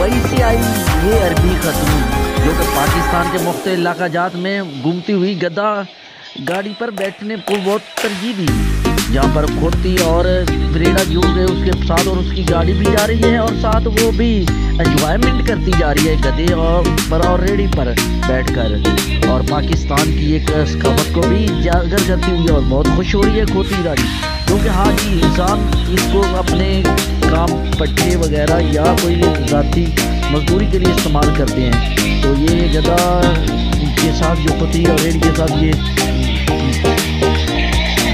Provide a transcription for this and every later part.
Dubai से आई ये अरबी खतून जो कि पाकिस्तान के मुख्तलिफ इलाकाजात में घूमती हुई गधा गाड़ी पर बैठने को बहुत तरजीह दी, जहाँ पर खोती और फ्रीडा जो है उसके साथ और उसकी गाड़ी भी जा रही है और साथ वो भी एंजॉयमेंट करती जा रही है गधे और रेडी पर बैठकर, और पाकिस्तान की एक सकाफत को भी उजागर करती हुई और बहुत खुश हो रही है खोती रानी, क्योंकि हाँ जी इंसान इसको अपने काम पट्टे वगैरह या कोई ज़ाती मजदूरी के लिए इस्तेमाल करते हैं। तो ये गधा के साथ जो खोती और रेडी के साथ ये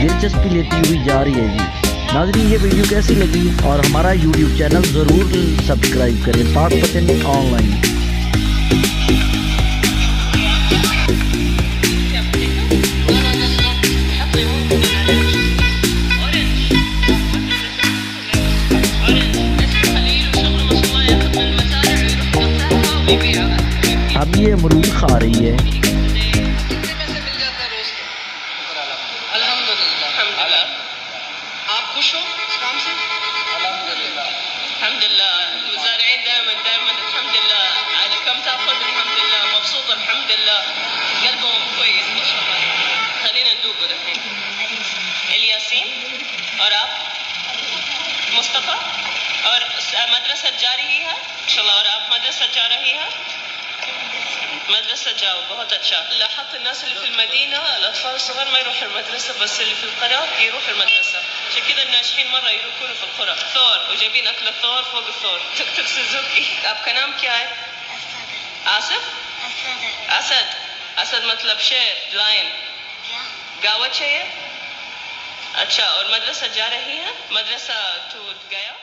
दिलचस्पी लेती हुई जा रही है जी। नाज़रीन ये वीडियो कैसी लगी और हमारा यूट्यूब चैनल ज़रूर सब्सक्राइब करें, पाक पतन ऑनलाइन। अब ये अमरूद खा रही है। आप खुश हो काम से? अल्हम्दुलिल्लाह मुज़ारिईन दाइमन अल्हम्दुलिल्लाह على كم تاخذ अल्हम्दुलिल्लाह مبسوط अल्हम्दुलिल्लाह قلبهم كويس ما شاء الله। خلينا ندوق الحين الياسين और आप मुस्तफ़ा और मदरसा जा रही है इंशाल्लाह, और आप मदरसा जा रही है मदरसा जाओ बहुत अच्छा। لاحظت الناس اللي في المدينة الأطفال الصغار ما يروحوا المدرسة، بس اللي في القرى يروح المدرسة، عشان كذا الناجحين مرة يكونوا في القرى. ثور وجايبين أكل الثور فوق الثور. Took took Suzuki. आपका नाम क्या है? आसिफ? असद। असद मतलब शेर, लायन। गावत चाहिए? अच्छा, और मदरसा जा रही है? मदरसा तो गया?